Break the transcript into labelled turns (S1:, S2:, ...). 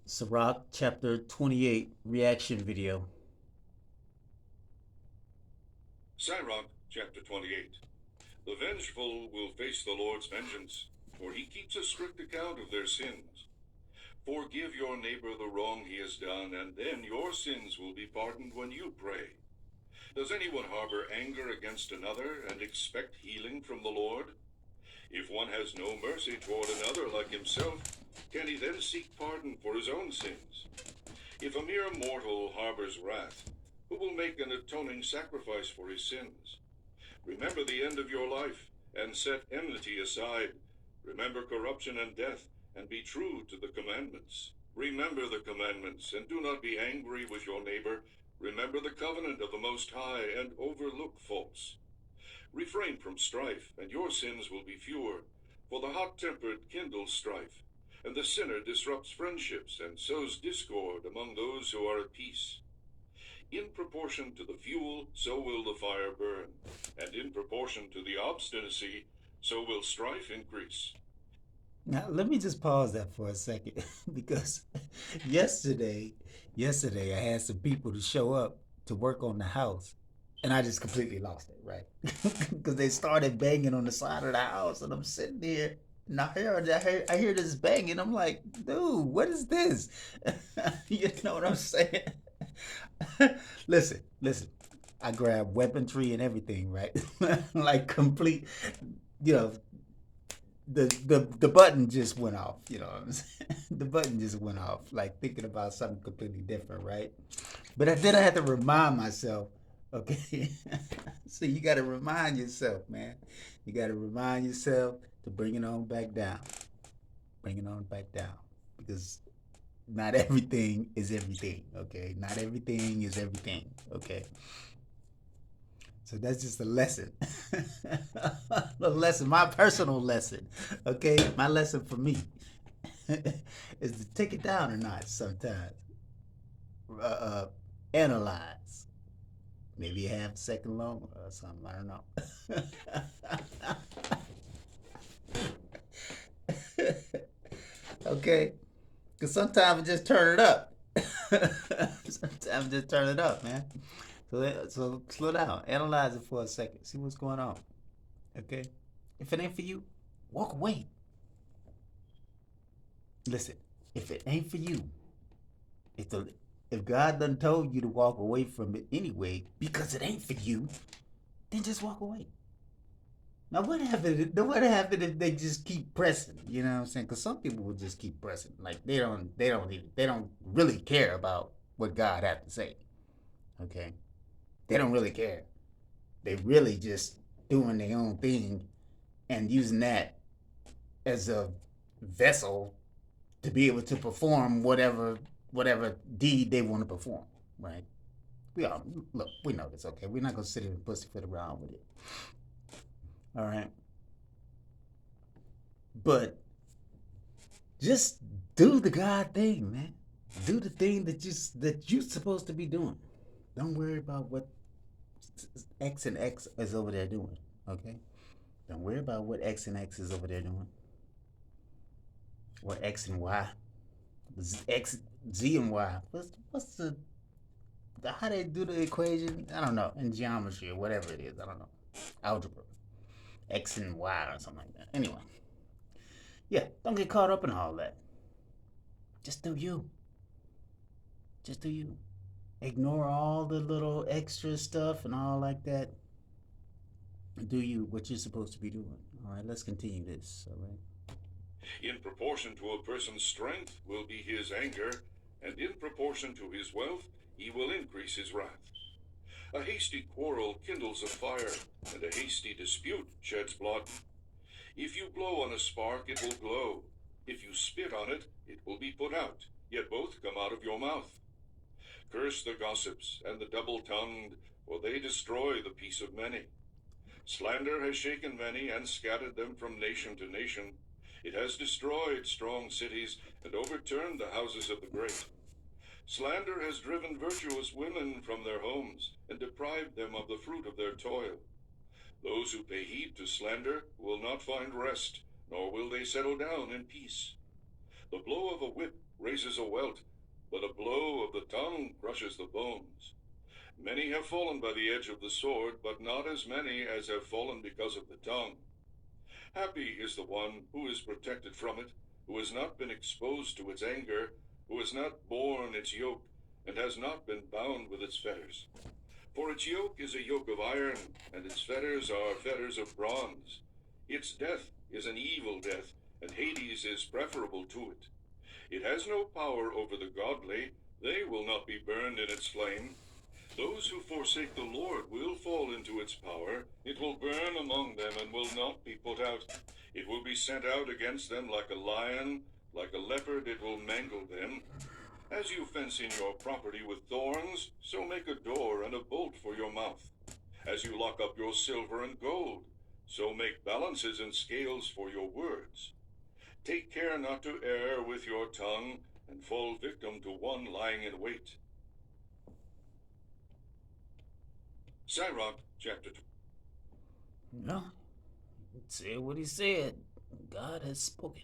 S1: Sirach chapter 28 reaction video.
S2: Sirach chapter 28. The vengeful will face the Lord's vengeance, for he keeps a strict account of their sins. Forgive your neighbor the wrong he has done, and then your sins will be pardoned when you pray. Does anyone harbor anger against another and expect healing from the Lord? If one has no mercy toward another like himself, can he then seek pardon for his own sins? If a mere mortal harbors wrath, who will make an atoning sacrifice for his sins? Remember the end of your life, and set enmity aside. Remember corruption and death, and be true to the commandments. Remember the commandments, and do not be angry with your neighbor. Remember the covenant of the Most High, and overlook faults. Refrain from strife, and your sins will be fewer. For the hot-tempered kindle strife, and the sinner disrupts friendships, and sows discord among those who are at peace. In proportion to the fuel, so will the fire burn, and in proportion to the obstinacy, so will strife increase.
S1: Now, let me just pause that for a second because yesterday, yesterday I had some people to show up to work on the house, and I just completely lost it, right? Because they started banging on the side of the house, and I'm sitting there, and I hear this banging. I'm like, dude, what is this? You know what I'm saying? Listen. I grabbed weaponry and everything, right? Like complete, you know, the button just went off. You know what I'm saying? The button just went off. Like thinking about something completely different, right? But then I had to remind myself. Okay, so you got to remind yourself, man. You got to remind yourself to bring it on back down. Bring it on back down because not everything is everything. Okay, not everything is everything. Okay. So that's just a lesson. A lesson, my personal lesson. Okay, my lesson for me is to take it down a notch sometimes. Uh, uh, Analyze. Maybe a half second long or something. I don't know. Okay, because sometimes I just turn it up. Sometimes just turn it up, man. So slow down. Analyze it for a second. See what's going on. Okay. If it ain't for you, walk away. Listen, if it ain't for you, if the if God done told you to walk away from it anyway because it ain't for you, then just walk away. Now what happened if they just keep pressing? You know what I'm saying? Because some people will just keep pressing. Like they don't really care about what God has to say. Okay, they don't really care. They really just doing their own thing and using that as a vessel to be able to perform whatever deed they want to perform, right? We all look, we know this, okay? We're not gonna sit here and pussyfoot around with it. All right. But just do the God thing, man. Do the thing that you're supposed to be doing. Don't worry about what X and X is over there doing. Okay? Don't worry about what X and X is over there doing. Or X and Y. X Z and Y. What's the how they do the equation? I don't know. In geometry or whatever it is. I don't know. Algebra. X and Y or something like that. Anyway. Yeah, don't get caught up in all that. Just do you. Just do you. Ignore all the little extra stuff and all like that. Do you what you're supposed to be doing. All right, let's continue this. All right.
S2: In proportion to a person's strength will be his anger, and in proportion to his wealth he will increase his wrath. A hasty quarrel kindles a fire, and a hasty dispute sheds blood. If you blow on a spark, it will glow. If you spit on it, it will be put out, yet both come out of your mouth. Curse the gossips and the double-tongued, for they destroy the peace of many. Slander has shaken many and scattered them from nation to nation. It has destroyed strong cities and overturned the houses of the great. Slander has driven virtuous women from their homes and deprived them of the fruit of their toil. Those who pay heed to slander will not find rest, nor will they settle down in peace. The blow of a whip raises a dwelt, but a blow of the tongue crushes the bones. Many have fallen by the edge of the sword, but not as many as have fallen because of the tongue. Happy is the one who is protected from it, who has not been exposed to its anger, who has not borne its yoke, and has not been bound with its fetters. For its yoke is a yoke of iron, and its fetters are fetters of bronze. Its death is an evil death, and Hades is preferable to it. It has no power over the godly, they will not be burned in its flame. Those who forsake the Lord will fall into its power. It will burn among them and will not be put out. It will be sent out against them like a lion, like a leopard it will mangle them. As you fence in your property with thorns, so make a door and a bolt for your mouth. As you lock up your silver and gold, so make balances and scales for your words. Take care not to err with your tongue and fall victim to one lying in wait. Sirach, chapter 2.
S1: No, say what he said. God has spoken.